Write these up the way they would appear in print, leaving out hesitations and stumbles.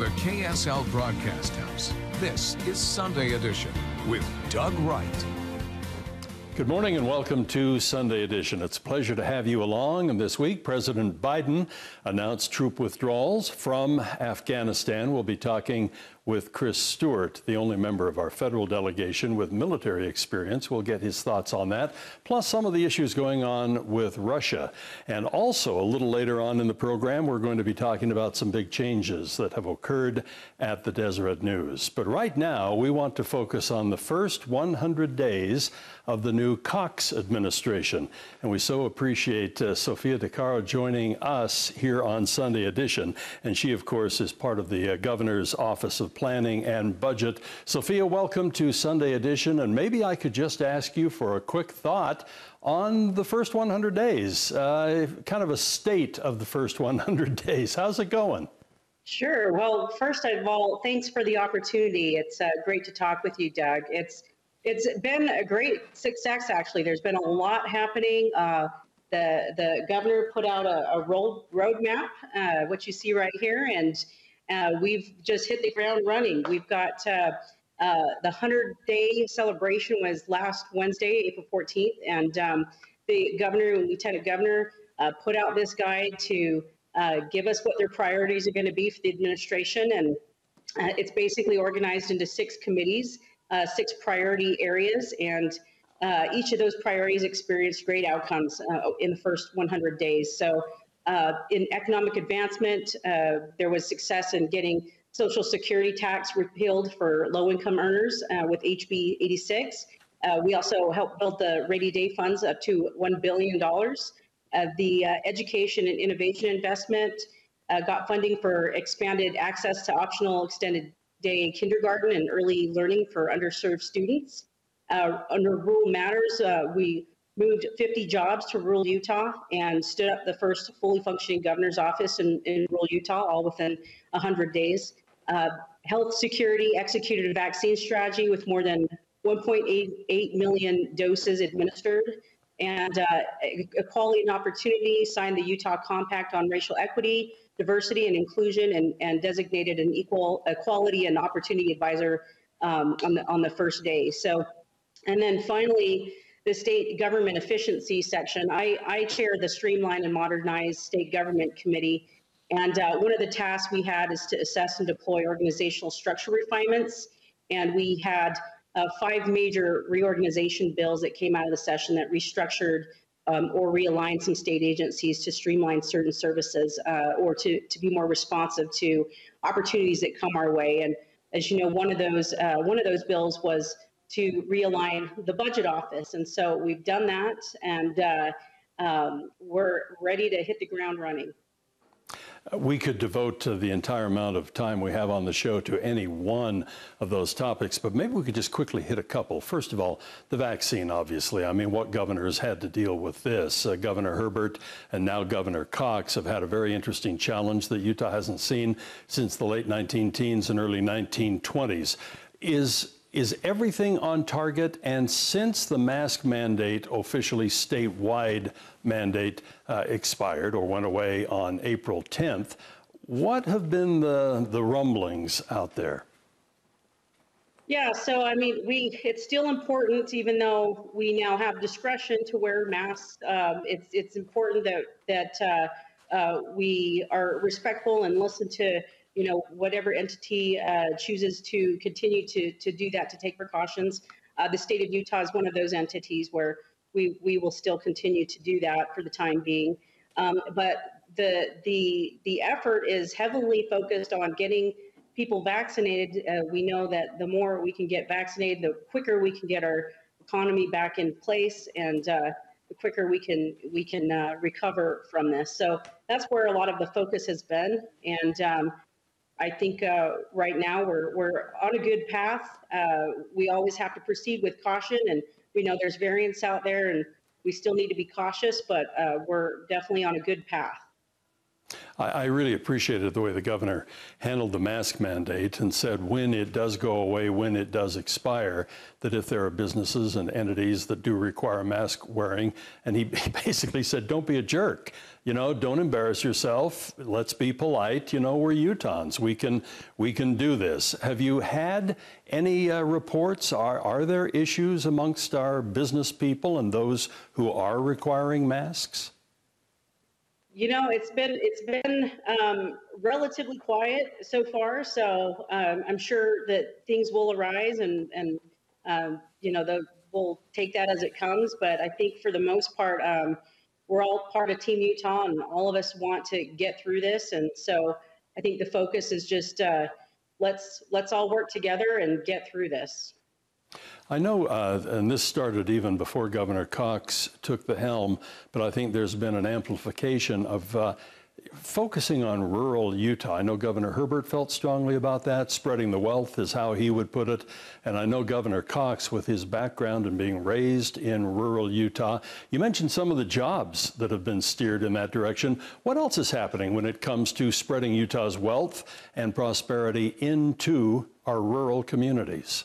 the KSL Broadcast House, this is Sunday Edition with Doug Wright. Good morning and welcome to Sunday Edition. It's a pleasure to have you along. And this week, President Biden announced troop withdrawals from Afghanistan. We'll be talking with Chris Stewart, the only member of our federal delegation with military experience. We'll get his thoughts on that, plus some of the issues going on with Russia. And also, a little later on in the program, we're going to be talking about some big changes that have occurred at the Deseret News. But right now, we want to focus on the first 100 days of the new Cox administration. And we so appreciate Sophia DeCaro joining us here on Sunday Edition. And she, of course, is part of the governor's Office of Planning and Budget. Sophia, welcome to Sunday Edition. And maybe I could just ask you for a quick thought on the first 100 days, kind of a state of the first 100 days. How's it going? Sure. Well, first of all, thanks for the opportunity. It's great to talk with you, Doug. It's been a great success, actually. There's been a lot happening. The governor put out a roadmap, which you see right here, and we've just hit the ground running. We've got the 100-day celebration was last Wednesday, April 14th, and the governor and lieutenant governor put out this guide to give us what their priorities are going to be for the administration, and it's basically organized into 6 committees. 6 priority areas, and each of those priorities experienced great outcomes in the first 100 days. So in economic advancement, there was success in getting Social Security tax repealed for low-income earners with HB 86. We also helped build the rainy day funds up to $1 billion. The education and innovation investment got funding for expanded access to optional extended day kindergarten and early learning for underserved students. Under Rural Matters, we moved 50 jobs to rural Utah and stood up the first fully functioning governor's office in rural Utah, all within 100 days. Health Security executed a vaccine strategy with more than 1.88 million doses administered. And Equality and Opportunity signed the Utah Compact on Racial Equity, Diversity and Inclusion, and designated an equality and opportunity advisor on the first day. So, and then finally, the state government efficiency section. I chair the Streamline and Modernize State Government Committee, and one of the tasks we had is to assess and deploy organizational structure refinements, and we had 5 major reorganization bills that came out of the session that restructured or realign some state agencies to streamline certain services or to be more responsive to opportunities that come our way. And as you know, one of those bills was to realign the budget office. And so we've done that, and we're ready to hit the ground running. We could devote the entire amount of time we have on the show to any one of those topics, but maybe we could just quickly hit a couple. First of all, the vaccine, obviously. I mean, what governors had to deal with this? Governor Herbert and now Governor Cox have had a very interesting challenge that Utah hasn't seen since the late 19-teens and early 1920s. Is everything on target? And since the mask mandate, officially statewide mandate, expired or went away on April 10th, what have been the rumblings out there? Yeah, so I mean, it's still important, even though we now have discretion to wear masks. It's important that we are respectful and listen to whatever entity chooses to continue to do that, to take precautions. The state of Utah is one of those entities where we will still continue to do that for the time being. But the effort is heavily focused on getting people vaccinated. We know that the more we can get vaccinated, the quicker we can get our economy back in place, and the quicker we can recover from this. So that's where a lot of the focus has been, and I think right now we're on a good path. We always have to proceed with caution, and we know there's variants out there, and we still need to be cautious, but we're definitely on a good path. I really appreciated the way the governor handled the mask mandate and said when it does go away, when it does expire, that if there are businesses and entities that do require mask wearing, and he basically said, don't be a jerk. You know, don't embarrass yourself. Let's be polite. You know, we're Utahns. We can do this. Have you had any reports? Are there issues amongst our business people and those who are requiring masks? You know, it's been relatively quiet so far. So I'm sure that things will arise, and you know, we'll take that as it comes. But I think for the most part, we're all part of Team Utah, and all of us want to get through this. And so I think the focus is just let's all work together and get through this. I know, and this started even before Governor Cox took the helm, but I think there's been an amplification of focusing on rural Utah. I know Governor Herbert felt strongly about that. Spreading the wealth is how he would put it. And I know Governor Cox, with his background and being raised in rural Utah, you mentioned some of the jobs that have been steered in that direction. What else is happening when it comes to spreading Utah's wealth and prosperity into our rural communities?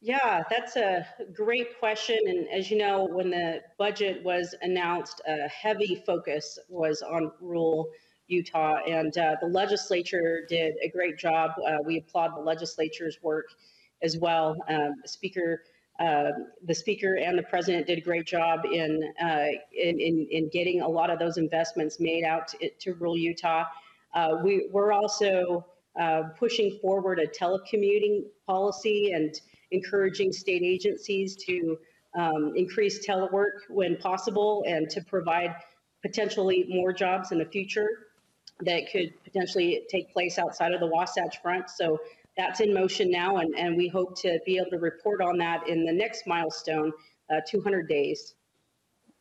Yeah, that's a great question. And as you know, when the budget was announced, a heavy focus was on rural Utah, and the legislature did a great job. We applaud the legislature's work as well. The speaker and the president did a great job in getting a lot of those investments made out to rural Utah. We're also pushing forward a telecommuting policy and encouraging state agencies to increase telework when possible, and to provide potentially more jobs in the future that could potentially take place outside of the Wasatch Front. So that's in motion now, and we hope to be able to report on that in the next milestone, 200 days.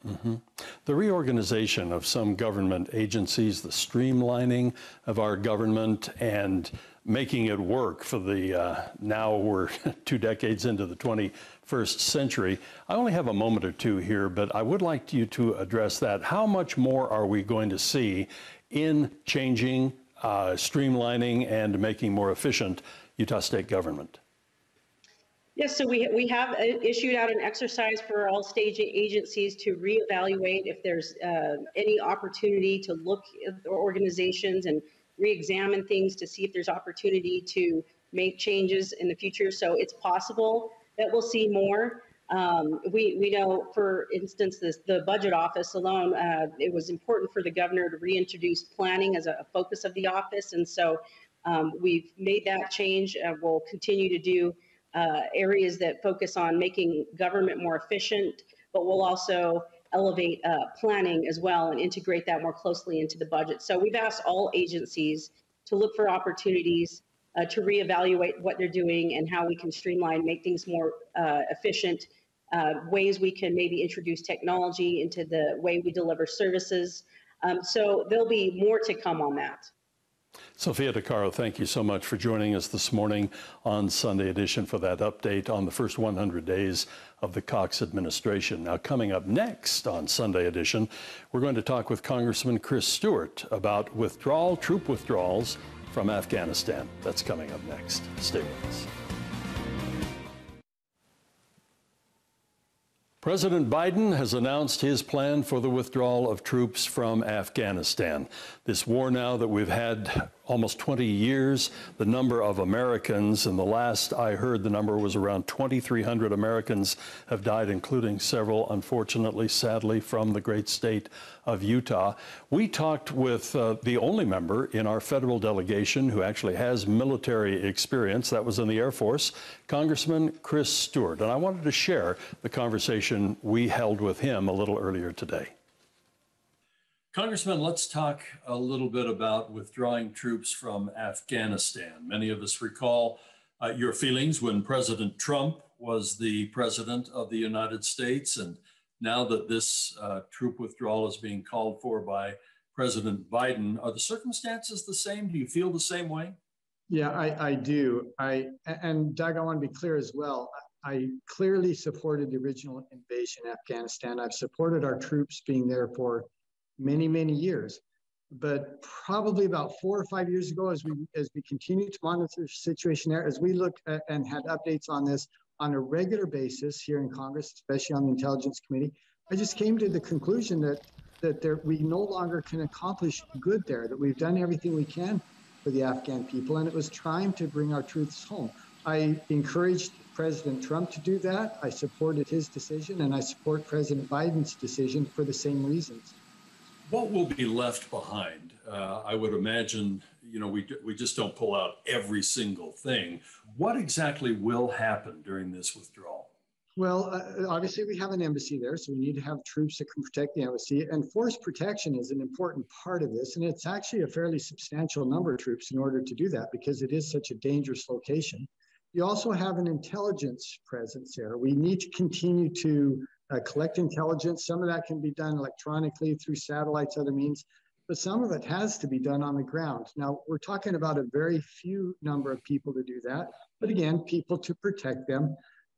Mm-hmm. The reorganization of some government agencies, the streamlining of our government, and making it work for the, now we're 2 decades into the 21st century. I only have a moment or two here, but I would like you to address that. How much more are we going to see in changing, streamlining, and making more efficient Utah state government? Yes, so we have issued out an exercise for all state agencies to reevaluate if there's any opportunity to look at organizations and re-examine things to see if there's opportunity to make changes in the future. So it's possible that we'll see more. We know, for instance, the budget office alone, it was important for the governor to reintroduce planning as a focus of the office. And so we've made that change. We'll continue to do areas that focus on making government more efficient, but we'll also elevate planning as well and integrate that more closely into the budget. So we've asked all agencies to look for opportunities to reevaluate what they're doing and how we can streamline, make things more efficient, ways we can maybe introduce technology into the way we deliver services. So there'll be more to come on that. Sophia DeCaro, thank you so much for joining us this morning on Sunday Edition for that update on the first 100 days of the Cox administration. Now, coming up next on Sunday Edition, we're going to talk with Congressman Chris Stewart about troop withdrawals from Afghanistan. That's coming up next. Stay with us. President Biden has announced his plan for the withdrawal of troops from Afghanistan. This war now that we've had almost 20 years, the number of Americans, and the last I heard the number was around 2,300 Americans have died, including several, unfortunately, sadly, from the great state of Utah. We talked with the only member in our federal delegation who actually has military experience. That was in the Air Force, Congressman Chris Stewart. And I wanted to share the conversation we held with him a little earlier today. Congressman, let's talk a little bit about withdrawing troops from Afghanistan. Many of us recall your feelings when President Trump was the president of the United States, and now that this troop withdrawal is being called for by President Biden, are the circumstances the same? Do you feel the same way? Yeah, I do. And Doug, I want to be clear as well. I clearly supported the original invasion in Afghanistan. I've supported our troops being there for many, many years. But probably about 4 or 5 years ago, as we continue to monitor the situation there, as we looked at and had updates on this on a regular basis here in Congress, especially on the Intelligence Committee, I just came to the conclusion that we no longer can accomplish good there, that we've done everything we can for the Afghan people, and it was time to bring our troops home. I encouraged President Trump to do that. I supported his decision, and I support President Biden's decision for the same reasons. What will be left behind? I would imagine, we just don't pull out every single thing. What exactly will happen during this withdrawal? Well, obviously we have an embassy there, so we need to have troops that can protect the embassy. And force protection is an important part of this. And it's actually a fairly substantial number of troops in order to do that because it is such a dangerous location. You also have an intelligence presence there. We need to continue to collect intelligence. Some of that can be done electronically through satellites, other means, but some of it has to be done on the ground. Now, we're talking about a very few number of people to do that, but again, people to protect them.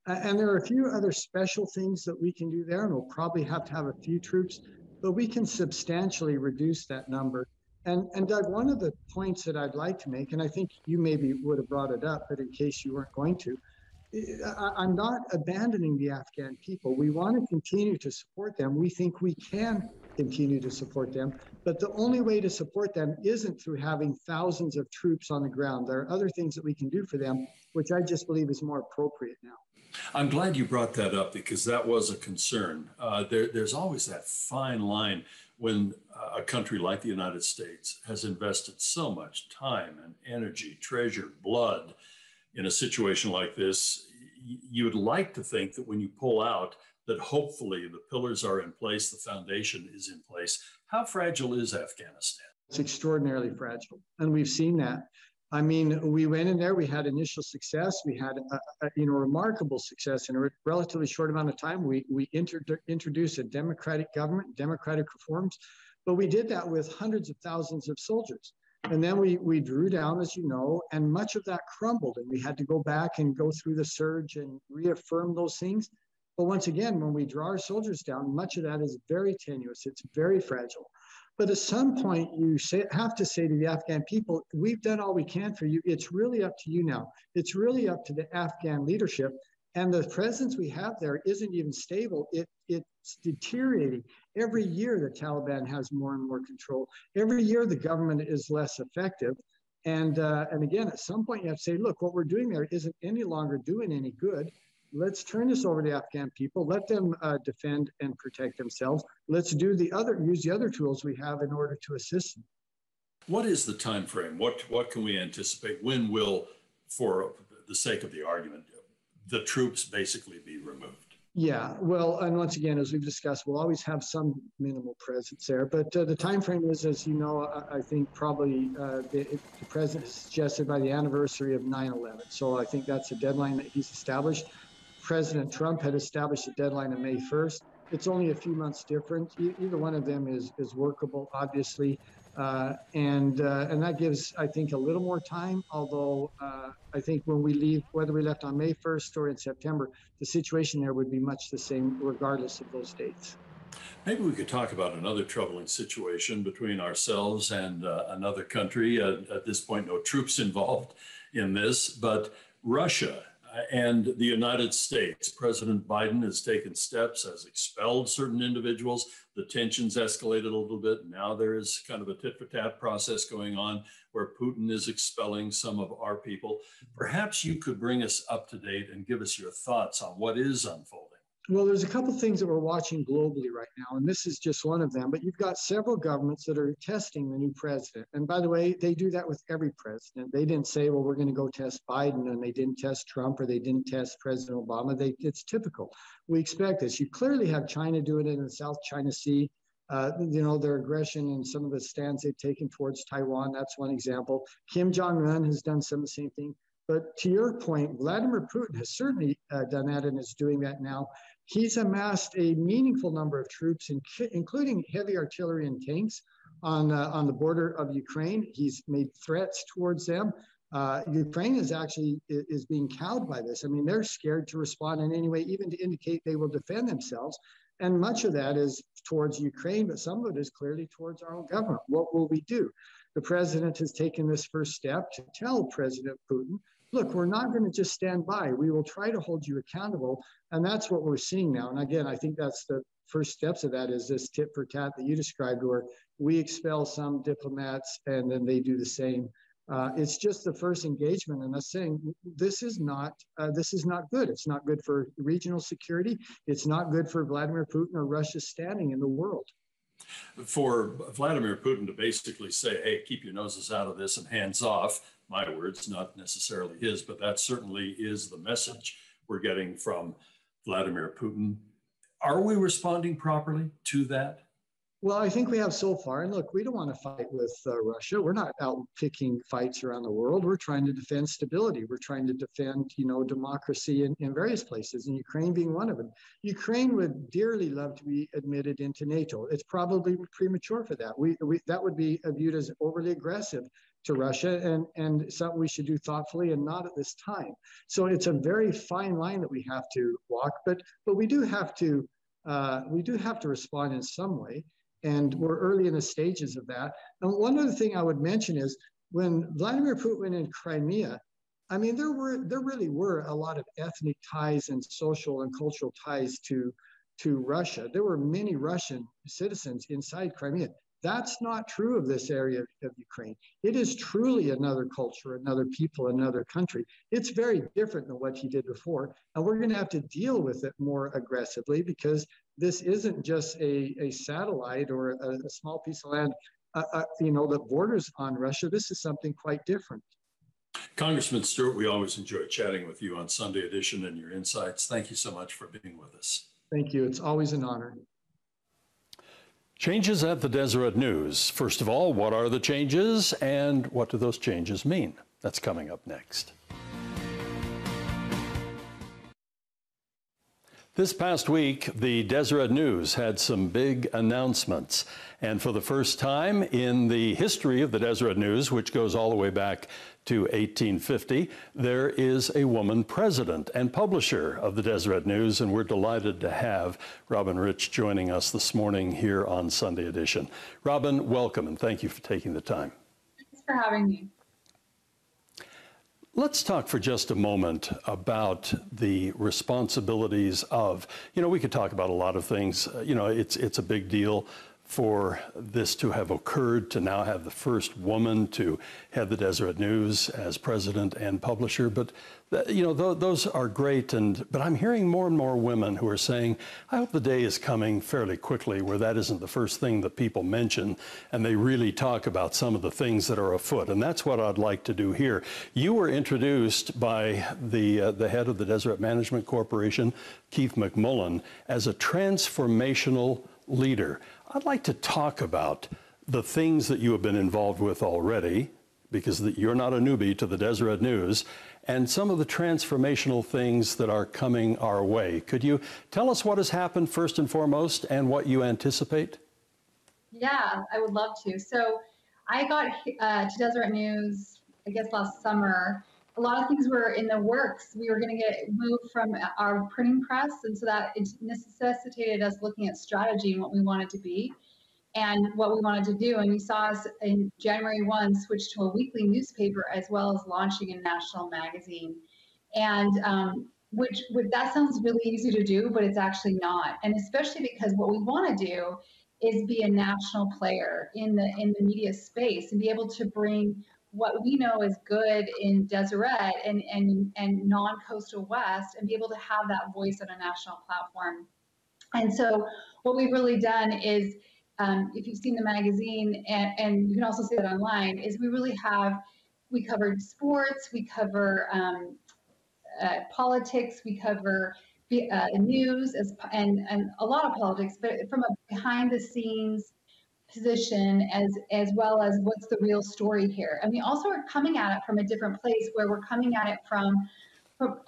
And there are a few other special things that we can do there, and we'll probably have to have a few troops, but we can substantially reduce that number. And Doug, one of the points that I'd like to make, and I think you maybe would have brought it up, but in case you weren't going to, I'm not abandoning the Afghan people. We want to continue to support them. We think we can continue to support them, but the only way to support them isn't through having thousands of troops on the ground. There are other things that we can do for them, which I just believe is more appropriate now. I'm glad you brought that up because that was a concern. There's always that fine line when a country like the United States has invested so much time and energy, treasure, blood in a situation like this. You'd like to think that when you pull out, that hopefully the pillars are in place, the foundation is in place. How fragile is Afghanistan? It's extraordinarily fragile, and we've seen that. I mean, we went in there, we had initial success, we had remarkable success in a relatively short amount of time. We introduced a democratic government, democratic reforms, but we did that with hundreds of thousands of soldiers. And then we drew down, as you know, and much of that crumbled, and we had to go back and go through the surge and reaffirm those things. But once again, when we draw our soldiers down, much of that is very tenuous, it's very fragile. But at some point, you have to say to the Afghan people, we've done all we can for you. It's really up to you now. It's really up to the Afghan leadership. And the presence we have there isn't even stable. It's deteriorating. Every year, the Taliban has more and more control. Every year, the government is less effective. And again, at some point, you have to say, look, what we're doing there isn't any longer doing any good. Let's turn this over to Afghan people. Let them defend and protect themselves. Let's use the other tools we have in order to assist them. What is the time frame? What can we anticipate? When will, for the sake of the argument, the troops basically be removed? Yeah, well, and once again, as we've discussed, we'll always have some minimal presence there. But the time frame is, as you know, I think probably the president has suggested by the anniversary of 9/11. So I think that's a deadline that he's established. President Trump had established a deadline of May 1st. It's only a few months different. Either one of them is workable, obviously. And that gives, I think, a little more time, although I think when we leave, whether we left on May 1st or in September, the situation there would be much the same regardless of those dates. Maybe we could talk about another troubling situation between ourselves and another country. At this point, no troops involved in this, but Russia and the United States. President Biden has taken steps, has expelled certain individuals. The tensions escalated a little bit. Now there is kind of a tit-for-tat process going on where Putin is expelling some of our people. Perhaps you could bring us up to date and give us your thoughts on what is unfolding. Well, there's a couple of things that we're watching globally right now, and this is just one of them, but you've got several governments that are testing the new president. And by the way, they do that with every president. They didn't say, well, we're going to go test Biden, and they didn't test Trump, or they didn't test President Obama. It's typical. We expect this. You clearly have China doing it in the South China Sea. Their aggression and some of the stands they've taken towards Taiwan, that's one example. Kim Jong-un has done some of the same thing. But to your point, Vladimir Putin has certainly done that and is doing that now. He's amassed a meaningful number of troops, including heavy artillery and tanks on the border of Ukraine. He's made threats towards them. Ukraine is being cowed by this. I mean, they're scared to respond in any way, even to indicate they will defend themselves. And much of that is towards Ukraine, but some of it is clearly towards our own government. What will we do? The president has taken this first step to tell President Putin, look, we're not going to just stand by. We will try to hold you accountable. And that's what we're seeing now. And again, I think that's the first steps of that, is this tit for tat that you described, where we expel some diplomats and then they do the same. It's just the first engagement, and us saying this is not good. It's not good for regional security. It's not good for Vladimir Putin or Russia's standing in the world. For Vladimir Putin to basically say, hey, keep your noses out of this and hands off, my words, not necessarily his, but that certainly is the message we're getting from Vladimir Putin. Are we responding properly to that? Well, I think we have so far. And look, we don't want to fight with Russia. We're not out picking fights around the world. We're trying to defend stability. We're trying to defend, democracy in various places, and Ukraine being one of them. Ukraine would dearly love to be admitted into NATO. It's probably premature for that. That would be viewed as overly aggressive to Russia, and something we should do thoughtfully and not at this time. So it's a very fine line that we have to walk, but we do have to respond in some way. And we're early in the stages of that. And one other thing I would mention is when Vladimir Putin went in Crimea, I mean, there really were a lot of ethnic ties and social and cultural ties to Russia. There were many Russian citizens inside Crimea. That's not true of this area of Ukraine. It is truly another culture, another people, another country. It's very different than what he did before. And we're going to have to deal with it more aggressively, because this isn't just a satellite or a small piece of land, that borders on Russia. This is something quite different. Congressman Stewart, we always enjoy chatting with you on Sunday Edition and your insights. Thank you so much for being with us. Thank you. It's always an honor. Changes at the Deseret News. First of all, what are the changes and what do those changes mean? That's coming up next. This past week, the Deseret News had some big announcements. And for the first time in the history of the Deseret News, which goes all the way back to 1850, there is a woman president and publisher of the Deseret News, and we're delighted to have Robin Rich joining us this morning here on Sunday Edition. Robin, welcome, and thank you for taking the time. Thanks for having me. Let's talk for just a moment about the responsibilities of, we could talk about a lot of things. It's a big deal for this to have occurred, to now have the first woman to head the Deseret News as president and publisher. But, those are great. But I'm hearing more and more women who are saying, I hope the day is coming fairly quickly where that isn't the first thing that people mention, and they really talk about some of the things that are afoot. And that's what I'd like to do here. You were introduced by the head of the Deseret Management Corporation, Keith McMullen, as a transformational leader. I'd like to talk about the things that you have been involved with already, because you're not a newbie to the Deseret News, and some of the transformational things that are coming our way. Could you tell us what has happened first and foremost and what you anticipate? Yeah, I would love to. So I got to Deseret News, I guess, last summer. A lot of things were in the works. We were going to get moved from our printing press, and so that it necessitated us looking at strategy and what we wanted to be and what we wanted to do. And you saw us in January 1 switch to a weekly newspaper as well as launching a national magazine. And that sounds really easy to do, but it's actually not. And especially because what we want to do is be a national player in the media space and be able to bring what we know is good in Deseret and non-coastal West, and be able to have that voice on a national platform. And so what we've really done is, if you've seen the magazine, and you can also see that online, is we covered sports, we cover politics, we cover news, and a lot of politics, but from a behind the scenes position as well as what's the real story here. And we also are coming at it from a different place, where we're coming at it from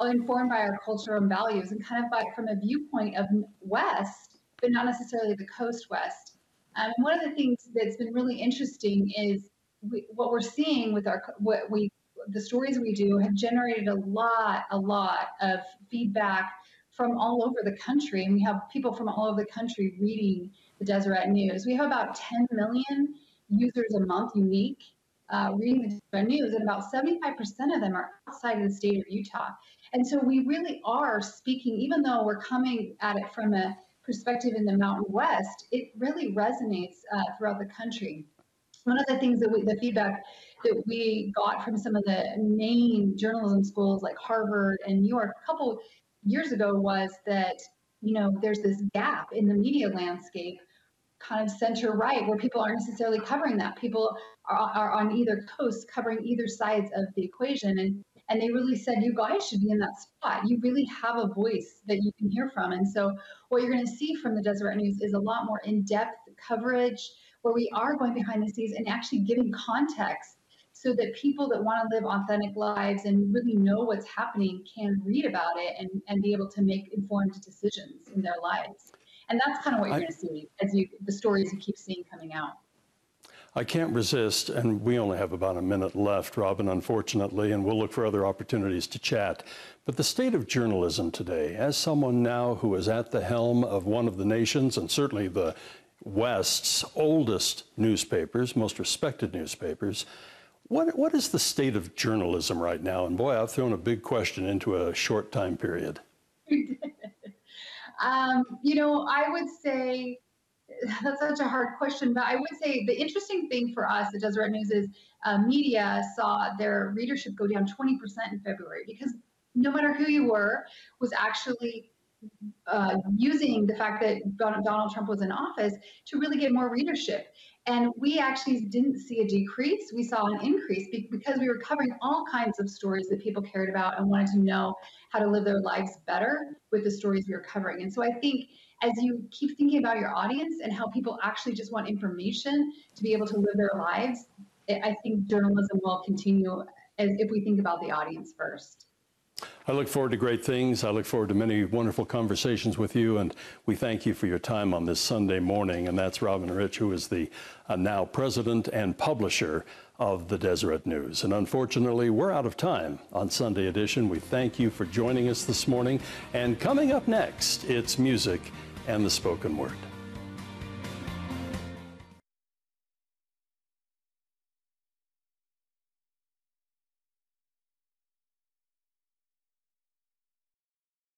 informed by our culture and values, and kind of from a viewpoint of West, but not necessarily the coast West. One of the things that's been really interesting is what we're seeing with the stories we do have generated a lot of feedback from all over the country, and we have people from all over the country reading the Deseret News. We have about 10 million users a month unique reading the Deseret News, and about 75% of them are outside of the state of Utah. And so we really are speaking, even though we're coming at it from a perspective in the Mountain West, it really resonates throughout the country. One of the things that the feedback that we got from some of the main journalism schools like Harvard and New York a couple years ago was that, you know, there's this gap in the media landscape, kind of center right, where people aren't necessarily covering that. People are on either coast covering either sides of the equation. And they really said, you guys should be in that spot. You really have a voice that you can hear from. And so what you're going to see from the Deseret News is a lot more in-depth coverage, where we are going behind the scenes and actually giving context so that people that want to live authentic lives and really know what's happening can read about it and be able to make informed decisions in their lives. And that's kind of what you're going to see as the stories you keep seeing coming out. I can't resist, and we only have about a minute left, Robin, unfortunately, and we'll look for other opportunities to chat. But the state of journalism today, as someone now who is at the helm of one of the nation's and certainly the West's oldest newspapers, most respected newspapers, what is the state of journalism right now? And boy, I've thrown a big question into a short time period. You know, I would say that's such a hard question, but I would say the interesting thing for us at Deseret News is media saw their readership go down 20% in February, because no matter who you were was actually using the fact that Donald Trump was in office to really get more readership. And we actually didn't see a decrease. We saw an increase because we were covering all kinds of stories that people cared about and wanted to know how to live their lives better with the stories we were covering. And so I think as you keep thinking about your audience and how people actually just want information to be able to live their lives, I think journalism will continue as if we think about the audience first. I look forward to great things. I look forward to many wonderful conversations with you, and we thank you for your time on this Sunday morning. And that's Robin Rich, who is the now president and publisher of the Deseret News. And unfortunately, we're out of time on Sunday Edition. We thank you for joining us this morning. And coming up next, it's music and the spoken word.